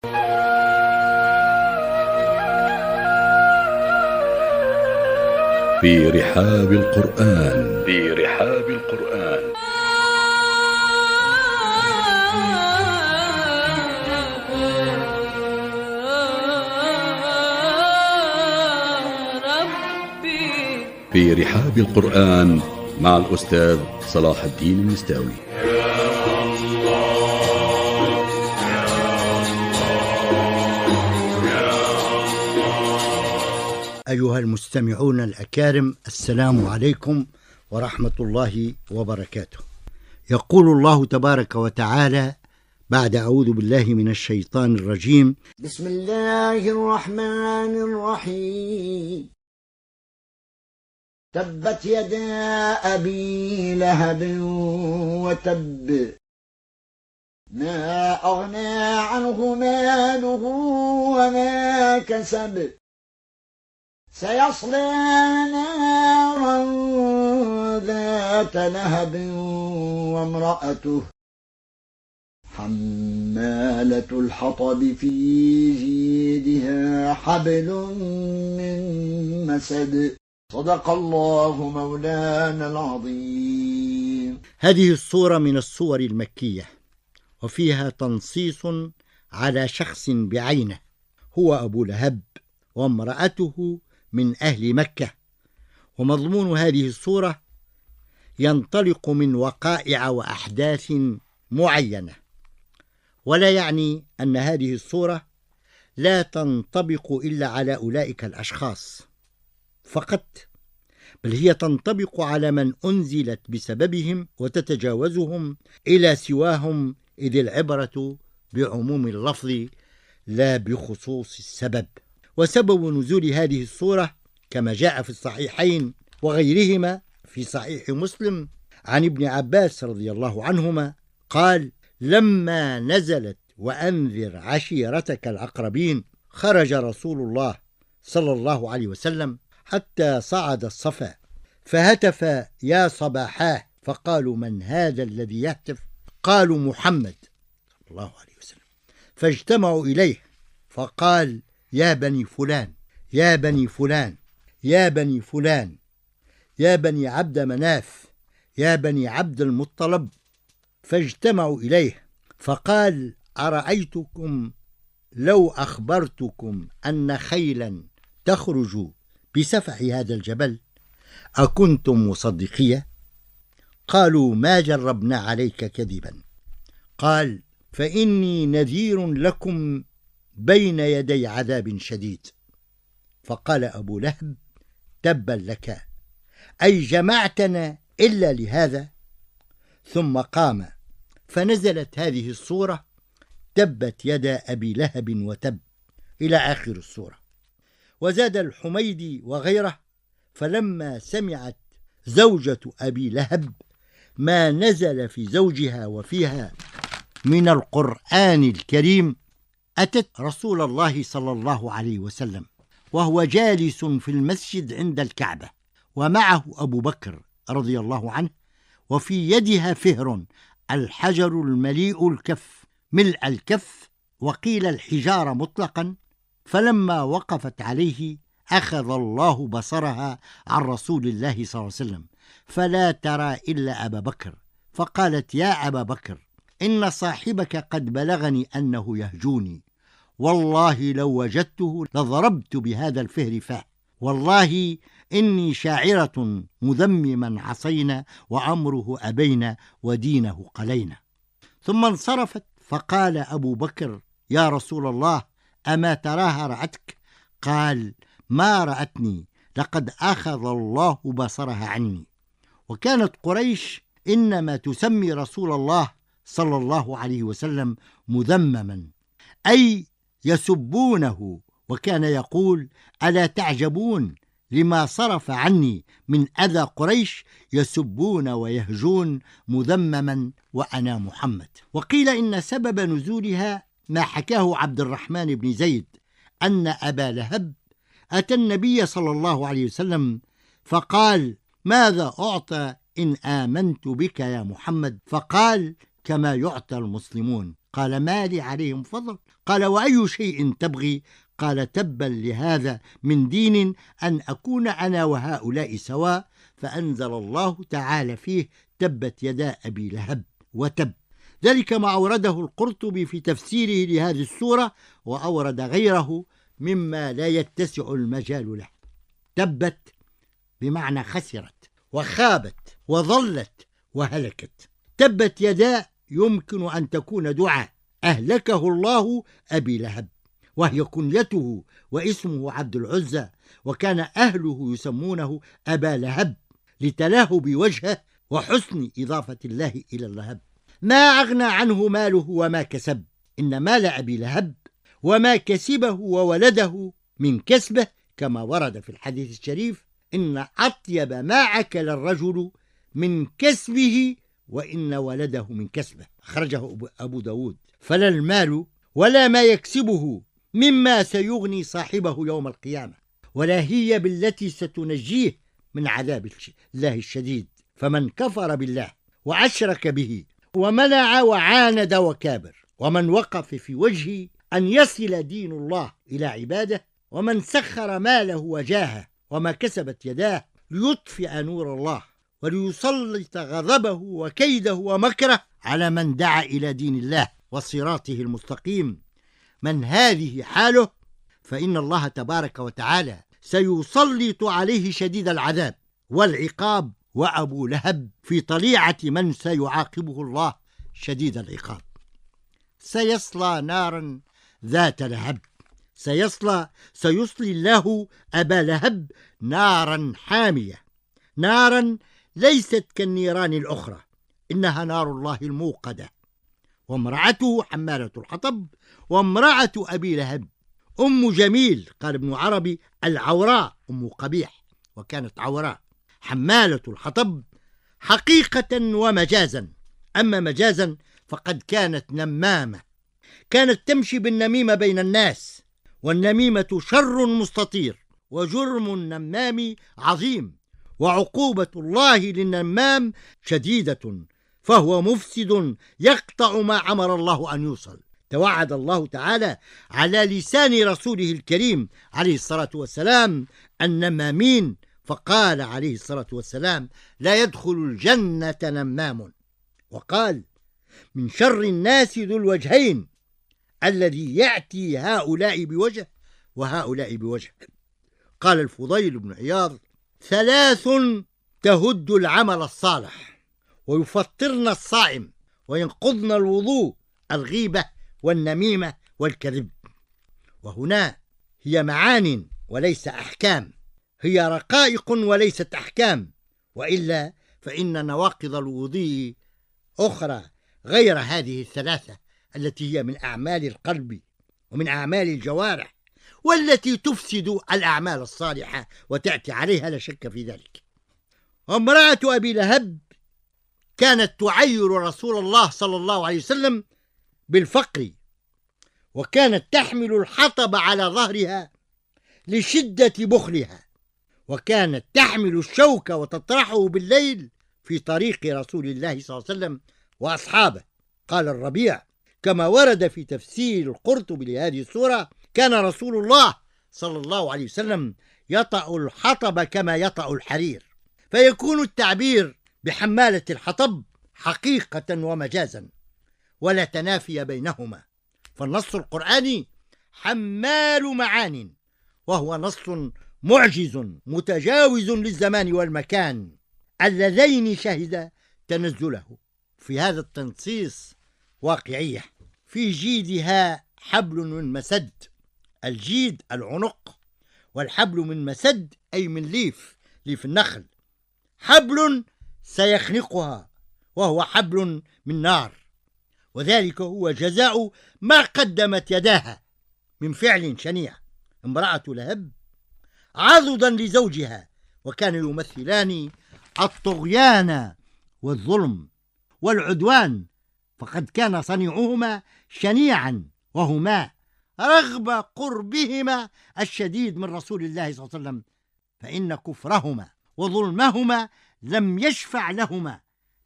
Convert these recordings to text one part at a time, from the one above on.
في رحاب القرآن. في رحاب القرآن مع الأستاذ صلاح الدين المستاوي. أيها المستمعون الأكارم، السلام عليكم ورحمة الله وبركاته. يقول الله تبارك وتعالى بعد أعوذ بالله من الشيطان الرجيم: بسم الله الرحمن الرحيم. تبت يدا أبي لهب وتب، ما أغنى عنه ماله وما كسب، سيصلى نارا ذات لهب وامرأته حمالة الحطب في جيدها حبل من مسد. صدق الله مولانا العظيم. هذه السورة من السور المكية، وفيها تنصيص على شخص بعينه هو أبو لهب وامرأته من أهل مكة. ومضمون هذه السورة ينطلق من وقائع وأحداث معينة، ولا يعني أن هذه السورة لا تنطبق إلا على أولئك الأشخاص فقط، بل هي تنطبق على من أنزلت بسببهم وتتجاوزهم إلى سواهم، إذ العبرة بعموم اللفظ لا بخصوص السبب. وسبب نزول هذه السورة كما جاء في الصحيحين وغيرهما في صحيح مسلم عن ابن عباس رضي الله عنهما قال: لما نزلت وأنذر عشيرتك الأقربين، خرج رسول الله صلى الله عليه وسلم حتى صعد الصفا فهتف: يا صباحاه. فقالوا: من هذا الذي يهتف؟ قالوا: محمد صلى الله عليه وسلم. فاجتمعوا إليه فقال: يا بني فلان، يا بني فلان، يا بني فلان، يا بني عبد مناف، يا بني عبد المطلب. فاجتمعوا إليه فقال: أرأيتكم لو أخبرتكم أن خيلا تخرج بسفح هذا الجبل أكنتم مصدقية؟ قالوا: ما جربنا عليك كذبا. قال: فإني نذير لكم بين يدي عذاب شديد. فقال أبو لهب: تبا لك، أي جمعتنا إلا لهذا؟ ثم قام فنزلت هذه السورة: تبت يدا أبي لهب وتب، إلى آخر السورة. وزاد الحميدي وغيره: فلما سمعت زوجة أبي لهب ما نزل في زوجها وفيها من القرآن الكريم، أتت رسول الله صلى الله عليه وسلم وهو جالس في المسجد عند الكعبة، ومعه أبو بكر رضي الله عنه، وفي يدها فهر، الحجر المليء الكف، ملء الكف، وقيل الحجار مطلقا. فلما وقفت عليه أخذ الله بصرها عن رسول الله صلى الله عليه وسلم فلا ترى إلا أبا بكر، فقالت: يا أبا بكر، إن صاحبك قد بلغني أنه يهجوني، والله لو وجدته لضربت بهذا الفهر فاه، والله إني شاعرة مذمما عصينا وأمره أبينا ودينه قلينا. ثم انصرفت فقال أبو بكر: يا رسول الله، أما تراها رأتك؟ قال: ما رأتني، لقد أخذ الله بصرها عني. وكانت قريش إنما تسمي رسول الله صلى الله عليه وسلم مذمما، أي يسبونه، وكان يقول: ألا تعجبون لما صرف عني من أذى قريش، يسبون ويهجون مذمما وأنا محمد. وقيل إن سبب نزولها ما حكاه عبد الرحمن بن زيد أن أبا لهب أتى النبي صلى الله عليه وسلم فقال: ماذا أعطى إن آمنت بك يا محمد؟ فقال: كما يعطى المسلمون. قال: ما لي عليهم فضل؟ قال: وأي شيء تبغي؟ قال: تبا لهذا من دين أن أكون أنا وهؤلاء سواء. فأنزل الله تعالى فيه: تبت يدا أبي لهب وتب. ذلك ما أورده القرطبي في تفسيره لهذه السورة، وأورد غيره مما لا يتسع المجال له. تبت بمعنى خسرت وخابت وضلت وهلكت. تبت يدا يمكن أن تكون دعاء أهلكه الله أبي لهب، وهي كنيته واسمه عبد العزى، وكان أهله يسمونه أبا لهب لتلاهب وجهه وحسن إضافة الله إلى اللهب. ما أغنى عنه ماله وما كسب، إن مال أبي لهب وما كسبه وولده من كسبه، كما ورد في الحديث الشريف: إن أطيب ما أكل الرجل من كسبه وإن ولده من كسبه، أخرجه أبو داود. فلا المال ولا ما يكسبه مما سيغني صاحبه يوم القيامة، ولا هي بالتي ستنجيه من عذاب الله الشديد. فمن كفر بالله وأشرك به ومنع وعاند وكابر، ومن وقف في وجهه أن يصل دين الله إلى عباده، ومن سخر ماله وجاهه وما كسبت يداه ليطفئ نور الله وليسلط غضبه وكيده ومكره على من دعا إلى دين الله وصراطه المستقيم، من هذه حاله فإن الله تبارك وتعالى سيسلط عليه شديد العذاب والعقاب، وأبو لهب في طليعة من سيعاقبه الله شديد العقاب. سيصلى نارا ذات لهب. سيصلي الله أبا لهب نارا حامية، نارا ليست كالنيران الأخرى، إنها نار الله الموقدة. وامرأته حمالة الحطب، وامرأة أبي لهب أم جميل، قال ابن عربي: العوراء أم قبيح، وكانت عوراء. حمالة الحطب حقيقة ومجازا. أما مجازا فقد كانت نمامة، كانت تمشي بالنميمة بين الناس، والنميمة شر مستطير، وجرم النمام عظيم، وعقوبة الله للنمام شديدة، فهو مفسد يقطع ما أمر الله أن يوصل. توعد الله تعالى على لسان رسوله الكريم عليه الصلاة والسلام النمامين، فقال عليه الصلاة والسلام: لا يدخل الجنة نمام. وقال: من شر الناس ذو الوجهين، الذي يأتي هؤلاء بوجه وهؤلاء بوجه. قال الفضيل بن عياض: ثلاث تهد العمل الصالح ويفطرن الصائم وينقضن الوضوء: الغيبة والنميمة والكذب. وهنا هي معان وليس أحكام، هي رقائق وليست أحكام، وإلا فإن نواقض الوضوء أخرى غير هذه الثلاثة، التي هي من أعمال القلب ومن أعمال الجوارح، والتي تفسد الأعمال الصالحة وتأتي عليها، لا شك في ذلك. وامرأة أبي لهب كانت تعير رسول الله صلى الله عليه وسلم بالفقر، وكانت تحمل الحطب على ظهرها لشدة بخلها، وكانت تحمل الشوك وتطرحه بالليل في طريق رسول الله صلى الله عليه وسلم وأصحابه. قال الربيع كما ورد في تفسير القرطبي لهذه السورة: كان رسول الله صلى الله عليه وسلم يطأ الحطب كما يطأ الحرير. فيكون التعبير بحمالة الحطب حقيقة ومجازا، ولا تنافي بينهما، فالنص القرآني حمال معان، وهو نص معجز متجاوز للزمان والمكان اللذين شهد تنزله. في هذا التنصيص واقعية. في جيدها حبل من مسد، الجيد العنق، والحبل من مسد أي من ليف النخل، حبل سيخنقها، وهو حبل من نار، وذلك هو جزاء ما قدمت يداها من فعل شنيع. امرأة لهب عضدا لزوجها، وكانوا يمثلان الطغيان والظلم والعدوان، فقد كان صنيعهما شنيعا، وهما رغب قربهما الشديد من رسول الله صلى الله عليه وسلم، فإن كفرهما وظلمهما لم يشفع لهما،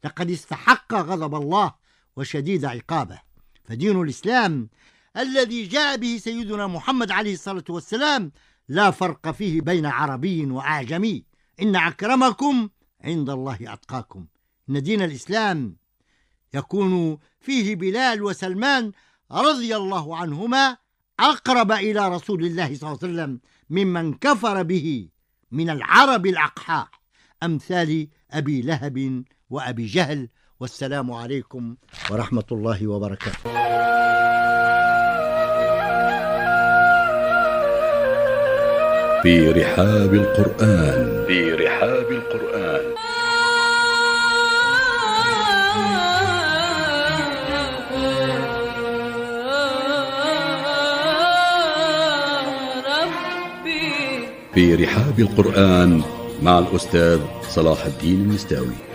لقد استحق غضب الله وشديد عقابه، فدين الإسلام الذي جاء به سيدنا محمد عليه الصلاة والسلام لا فرق فيه بين عربي وأعجمي، إن أكرمكم عند الله أتقاكم. إن دين الإسلام يكون فيه بلال وسلمان رضي الله عنهما أقرب إلى رسول الله صلى الله عليه وسلم ممن كفر به من العرب الأقحاح أمثال أبي لهب وأبي جهل. والسلام عليكم ورحمة الله وبركاته. في رحاب القرآن، في رحاب القرآن. في رحاب القرآن مع الأستاذ صلاح الدين المستاوي.